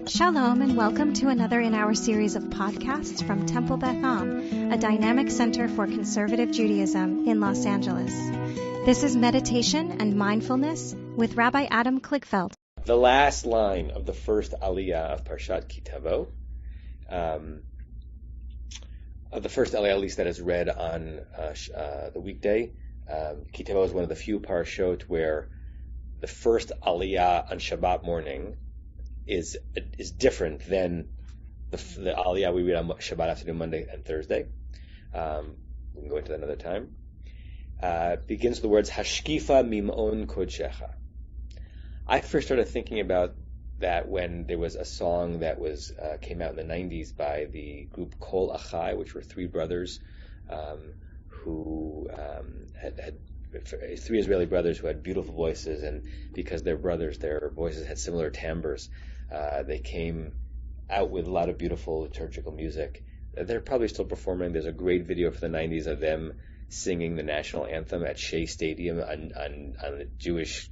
Shalom and welcome to another in our series of podcasts from Temple Beth Am, a dynamic center for conservative Judaism in Los Angeles. This is Meditation and Mindfulness with Rabbi Adam Kligfeld. The last line of the first aliyah of Parshat Ki Tavo, of the first aliyah, at least that is read on the weekday. Ki Tavo is one of the few parashot where the first aliyah on Shabbat morning is different than the aliyah we read on Shabbat afternoon, Monday and Thursday. We can go into that another time. Begins with the words Hashkifa Mimon Kodshecha. I first started thinking about that when there was a song that was came out in the 90s by the group Kol Achai, which were three brothers who had three Israeli brothers who had beautiful voices, and because they're brothers, their voices had similar timbres. They came out with a lot of beautiful liturgical music. They're probably still performing. There's a great video from the 90s of them singing the national anthem at Shea Stadium on the Jewish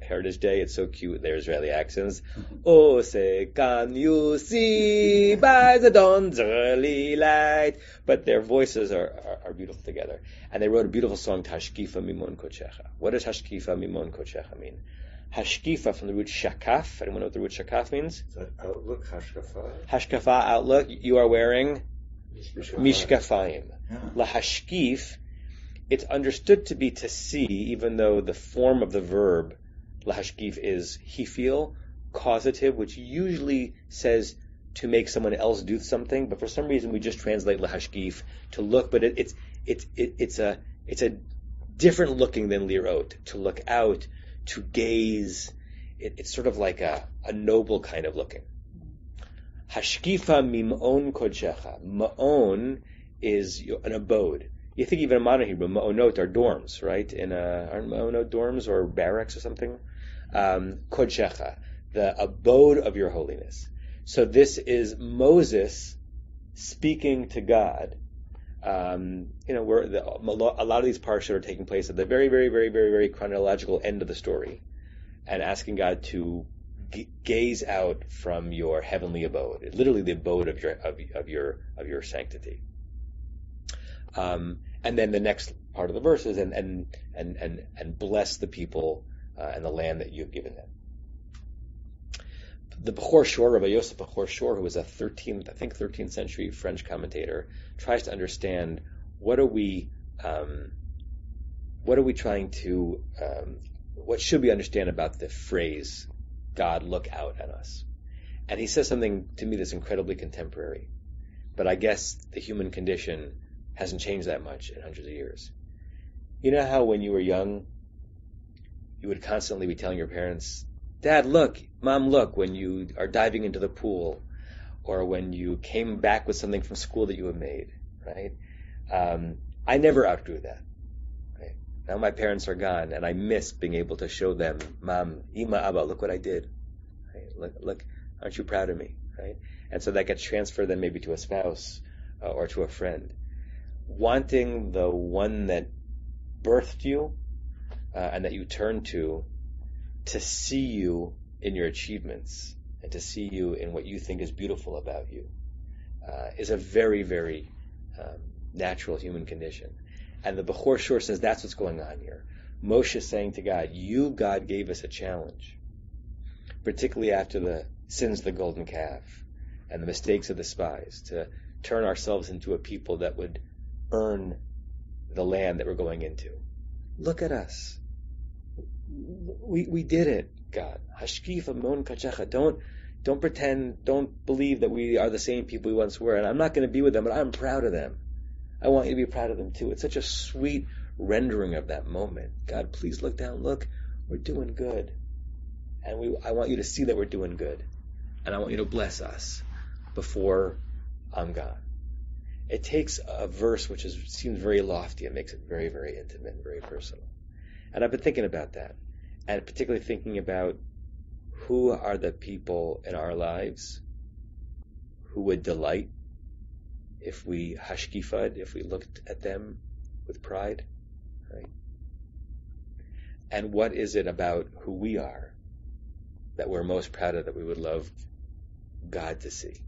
Heritage Day. It's so cute with their Israeli accents. Oh, say, can you see by the dawn's early light? But their voices are beautiful together. And they wrote a beautiful song, Hashkifa Mimon Kodshecha. What does Hashkifa Mimon Kodshecha mean? Hashkifa from the root shakaf. Anyone know what the root shakaf means? Outlook, hashkafa. Hashkafa, outlook. You are wearing mishkafayim. Yeah. Lahashkif, it's understood to be to see, even though the form of the verb lahashkif is hifil, causative, which usually says to make someone else do something, but for some reason we just translate lahashkif to look, but it's a different looking than lirot, to look out, to gaze. It's sort of like a noble kind of looking. Hashkifa mim'on kodshecha. Ma'on is an abode. You think even in modern Hebrew, ma'onot are dorms, right? Aren't ma'onot dorms or barracks or something? Kodshecha, the abode of your holiness. So this is Moses speaking to God. A lot of these parashas are taking place at the very, very, very, very, very chronological end of the story, and asking God to gaze out from your heavenly abode, literally the abode of your sanctity. And then the next part of the verse is and bless the people and the land that you've given them. The Bechor Shor, Rabbi Yosef Bechor Shor, who was a 13th century French commentator, tries to understand what should we understand about the phrase, God look out at us. And he says something to me that's incredibly contemporary. But I guess the human condition hasn't changed that much in hundreds of years. You know how when you were young, you would constantly be telling your parents, Dad, look, Mom, look, when you are diving into the pool, or when you came back with something from school that you had made, right? I never outgrew that. Right? Now my parents are gone, and I miss being able to show them, Mom, Ima, Abba, look what I did. Right? Look, aren't you proud of me? Right? And so that gets transferred then maybe to a spouse or to a friend. Wanting the one that birthed you and that you turn to see you in your achievements and to see you in what you think is beautiful about you is a very, very natural human condition. And the Bechor Shor says that's what's going on here. Moshe is saying to God, God, gave us a challenge, particularly after the sins of the golden calf and the mistakes of the spies, to turn ourselves into a people that would earn the land that we're going into. Look at us. We did it, God. Hashkifa mon kachecha. Don't pretend, don't believe that we are the same people we once were. And I'm not going to be with them, but I'm proud of them. I want you to be proud of them too. It's such a sweet rendering of that moment. God, please look down. Look, we're doing good. And I want you to see that we're doing good. And I want you to bless us before I'm gone. It takes a verse which seems very lofty and makes it very, very intimate and very personal. And I've been thinking about that, and particularly thinking about who are the people in our lives who would delight if we hashkifad, if we looked at them with pride, right? And what is it about who we are that we're most proud of, that we would love God to see.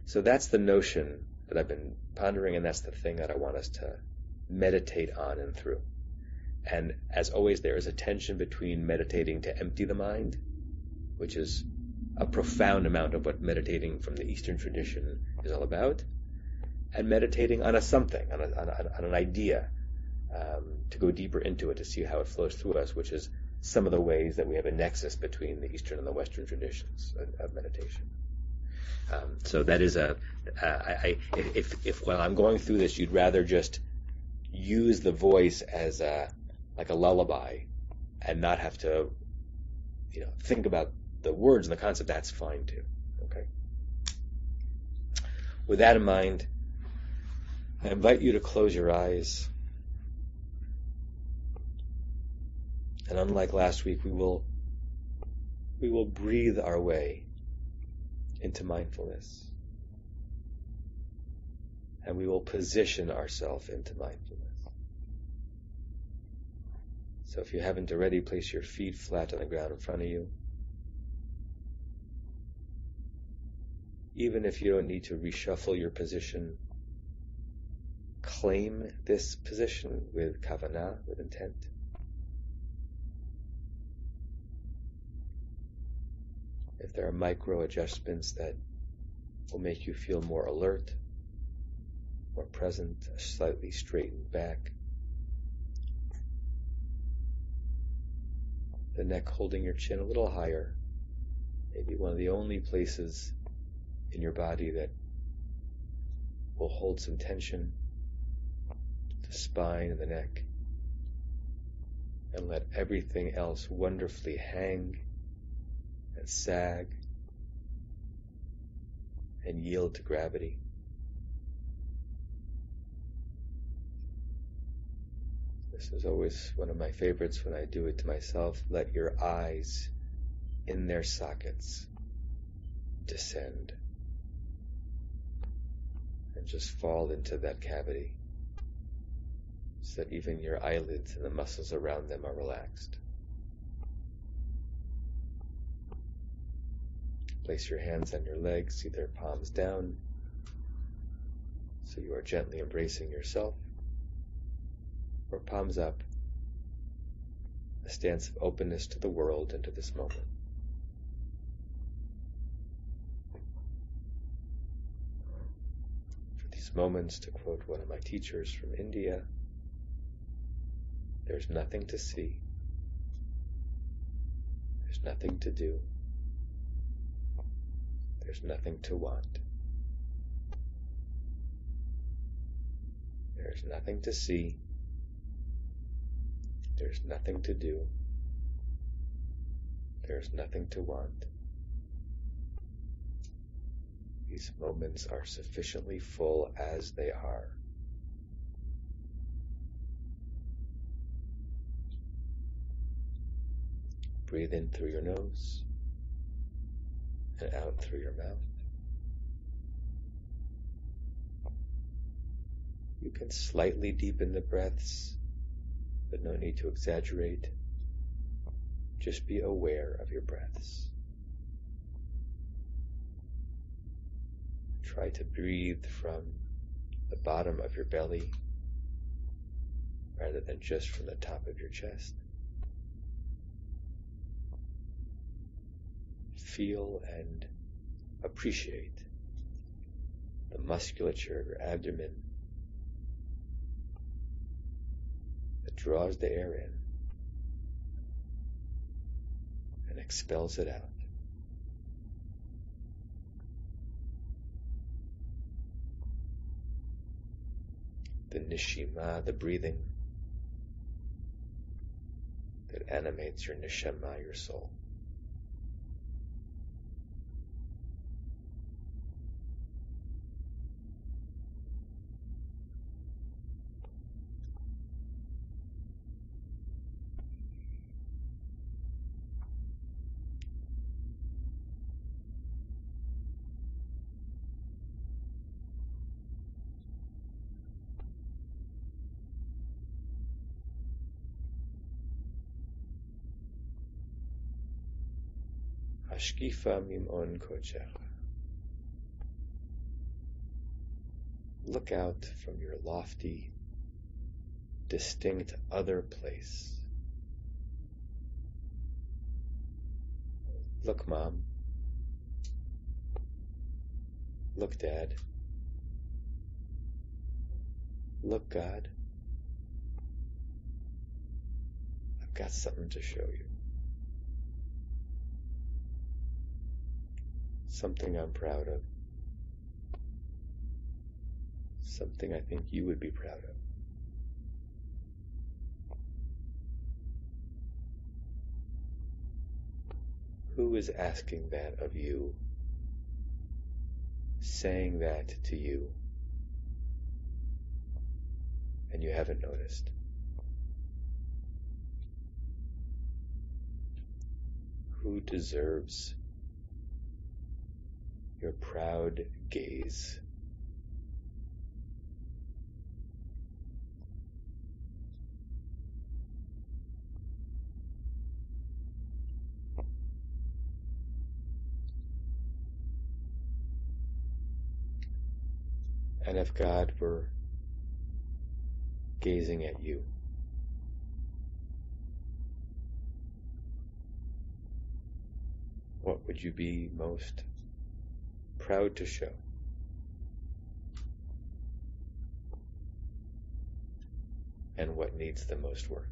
So that's the notion that I've been pondering, and that's the thing that I want us to meditate on and through. And as always, there is a tension between meditating to empty the mind, which is a profound amount of what meditating from the Eastern tradition is all about, and meditating on a something, on an idea, to go deeper into it, to see how it flows through us, which is some of the ways that we have a nexus between the Eastern and the Western traditions of meditation. So that is if while I'm going through this, you'd rather just use the voice as like a lullaby and not have to, think about the words and the concept, that's fine too. Okay. With that in mind, I invite you to close your eyes. And unlike last week, we will breathe our way into mindfulness. And we will position ourselves into mindfulness. So if you haven't already, place your feet flat on the ground in front of you. Even if you don't need to reshuffle your position, claim this position with kavanah, with intent. If there are micro adjustments that will make you feel more alert, more present, slightly straightened back, the neck holding your chin a little higher, maybe one of the only places in your body that will hold some tension, the spine and the neck, and let everything else wonderfully hang and sag and yield to gravity. This is always one of my favorites when I do it to myself. Let your eyes in their sockets descend and just fall into that cavity so that even your eyelids and the muscles around them are relaxed. Place your hands on your legs, either palms down, so you are gently embracing yourself, or palms up, a stance of openness to the world and to this moment. For these moments, to quote one of my teachers from India, there's nothing to see, there's nothing to do, there's nothing to want. There's nothing to see. There's nothing to do. There's nothing to want. These moments are sufficiently full as they are. Breathe in through your nose and out through your mouth. You can slightly deepen the breaths, but no need to exaggerate. Just be aware of your breaths. Try to breathe from the bottom of your belly rather than just from the top of your chest. Feel and appreciate the musculature of your abdomen that draws the air in and expels it out. The nishima, the breathing that animates your neshama, your soul. Hashkifa mimon kochecha. Look out from your lofty, distinct other place. Look, Mom. Look, Dad. Look, God. I've got something to show you. Something I'm proud of. Something I think you would be proud of. Who is asking that of you? Saying that to you, and you haven't noticed? Who deserves your proud gaze? And if God were gazing at you, what would you be most proud to show? And what needs the most work?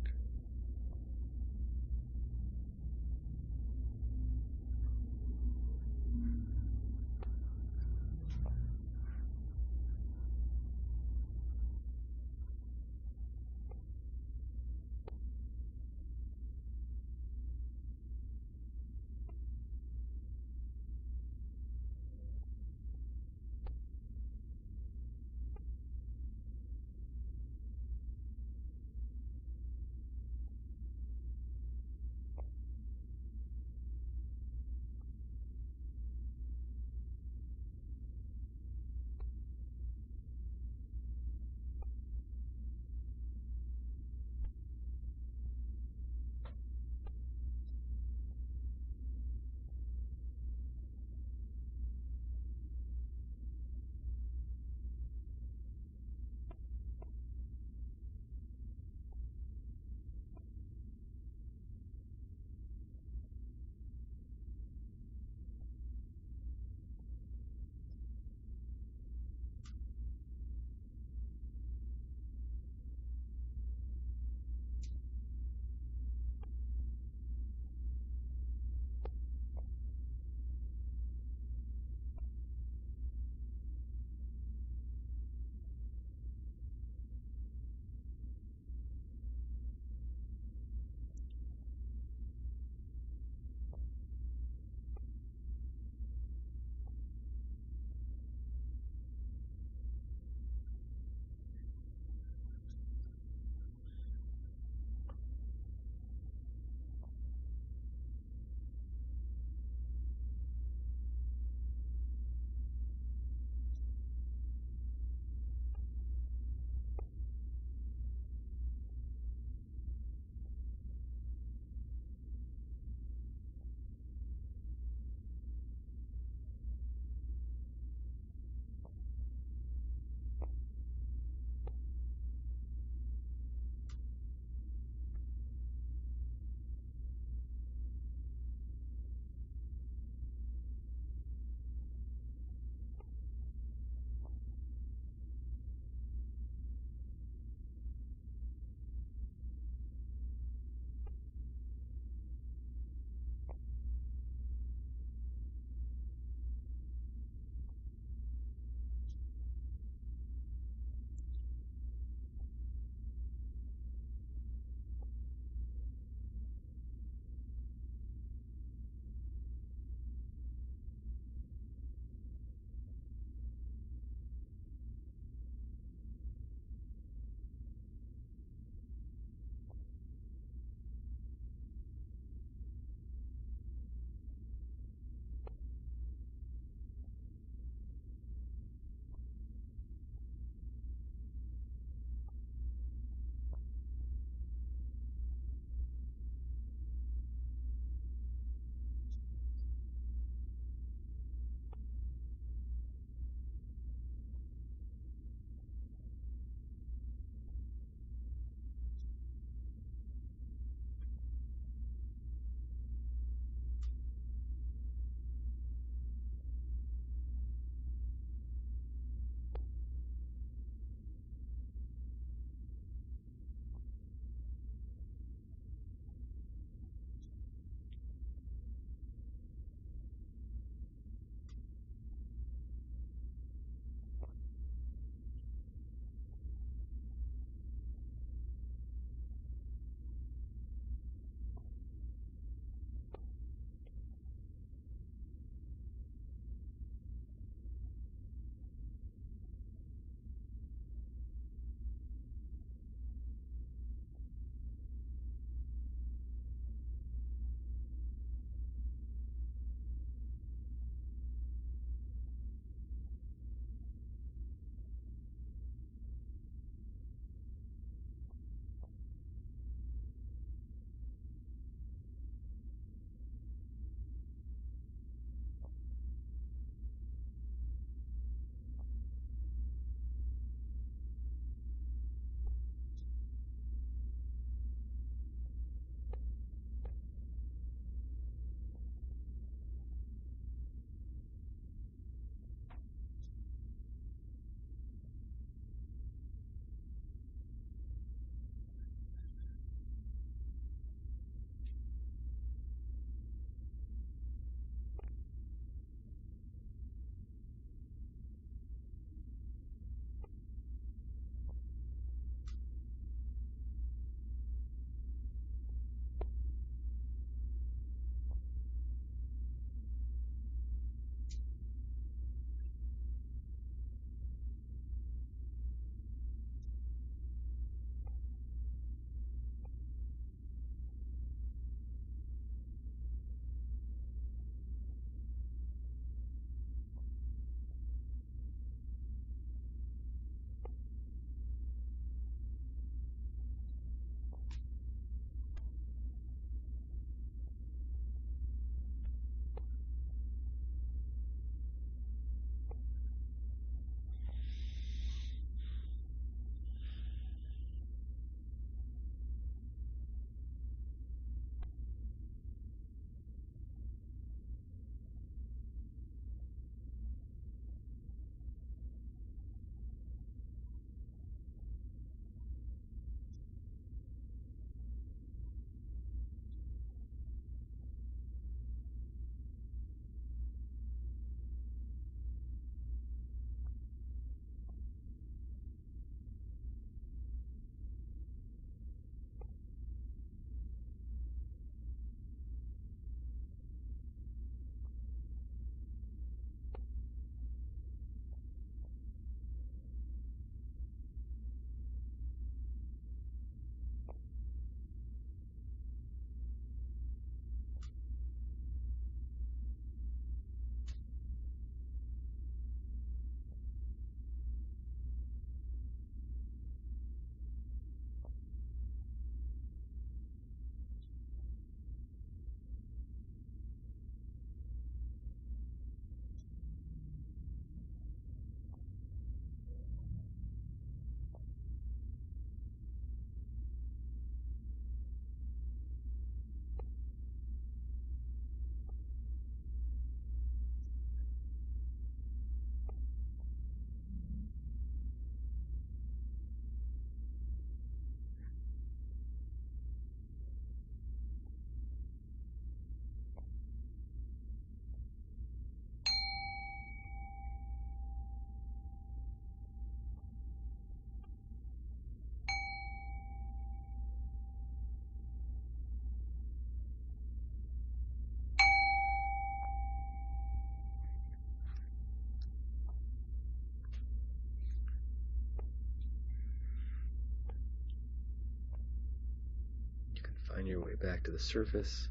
Find your way back to the surface.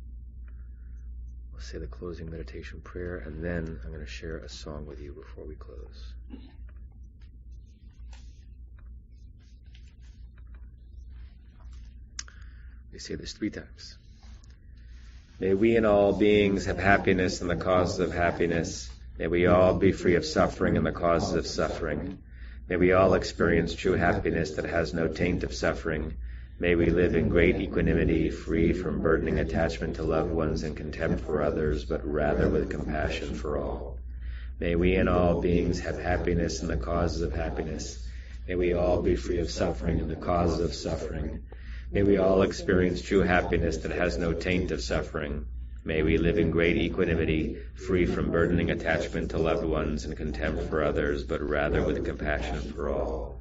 We'll say the closing meditation prayer, and then I'm going to share a song with you before we close. We say this 3 times. May we and all beings have happiness and the causes of happiness. May we all be free of suffering and the causes of suffering. May we all experience true happiness that has no taint of suffering. May we live in great equanimity, free from burdening attachment to loved ones and contempt for others, but rather with compassion for all. May we and all beings have happiness and the causes of happiness. May we all be free of suffering and the causes of suffering. May we all experience true happiness that has no taint of suffering. May we live in great equanimity, free from burdening attachment to loved ones and contempt for others, but rather with compassion for all.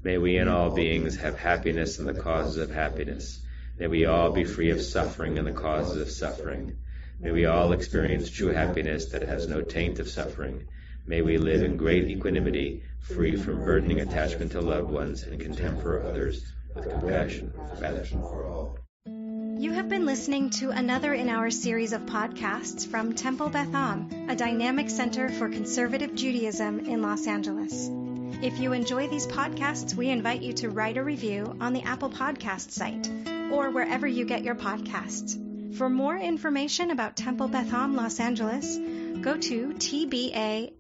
May we and all beings have happiness and the causes of happiness. May we all be free of suffering and the causes of suffering. May we all experience true happiness that has no taint of suffering. May we live in great equanimity, free from burdening attachment to loved ones and contempt for others, with compassion rather for all. You have been listening to another in our series of podcasts from Temple Beth Am, a dynamic center for conservative Judaism in Los Angeles. If you enjoy these podcasts, we invite you to write a review on the Apple Podcast site or wherever you get your podcasts. For more information about Temple Beth Am Los Angeles, go to tbala.org.